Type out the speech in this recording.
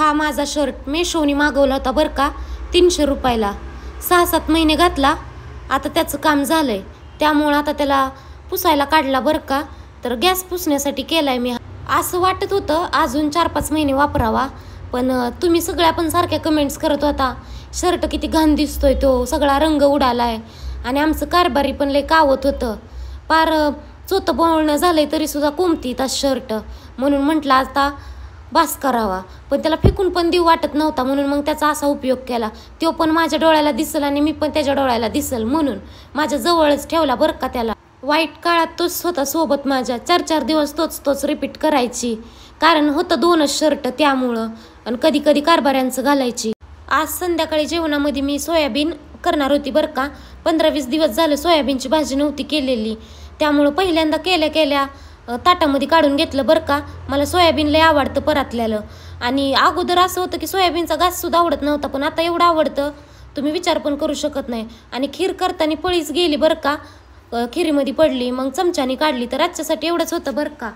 हा माझा शर्ट मेशोनी मागवला होता बरं का, 300 रुपयाला. 6-7 महिने घातला, आता त्याचं काम झालंय. त्यामुळं आता त्याला पुसायला काढला बरं का. तर गॅस पुसण्यासाठी केलाय मी. असं वाटत होतं अजून 4-5 महिने वापरावा, पण तुम्ही सगळ्या पण सारख्या कमेंट्स करत होता, शर्ट किती घाण दिसतोय, तो सगळा रंग उडालाय. आणि आमचं कारभारी पण लय कावत होतं, पार चोतं बोलणं झालंय तरी सुद्धा कोंबतीत शर्ट. म्हणून म्हटलं आता बास करावा, पण त्याला फेकून पण देऊ वाटत नव्हता. म्हणून मग त्याचा असा उपयोग केला. तो पण माझ्या डोळ्याला दिसल आणि मी पण त्याच्या डोळ्याला दिसल म्हणून माझ्या जवळच ठेवला बरं का त्याला. वाईट काळात तोच होता सोबत माझ्या. 4-4 दिवस तोच रिपीट करायची, कारण होतं 2च शर्ट त्यामुळं. आणि कधी कधी कारभाऱ्यांचं घालायची. आज संध्याकाळी जेवणामध्ये मी सोयाबीन करणार होती बरं का. 15-20 दिवस झालं सोयाबीनची भाजी नव्हती केलेली, त्यामुळं पहिल्यांदा केल्या ताटामध्ये काढून घेतलं बरं का. मला सोयाबीन लय आवडतं परातल्यालं. आणि अगोदर असं होतं की सोयाबीनचा घाससुद्धा आवडत नव्हता, पण आता एवढं आवडतं तुम्ही विचार पण करू शकत नाही. आणि खीर करताना पळीच गेली बरं का, खिरीमध्ये पडली, मग चमच्याने काढली. तर आजच्यासाठी एवढंच होतं बरं का.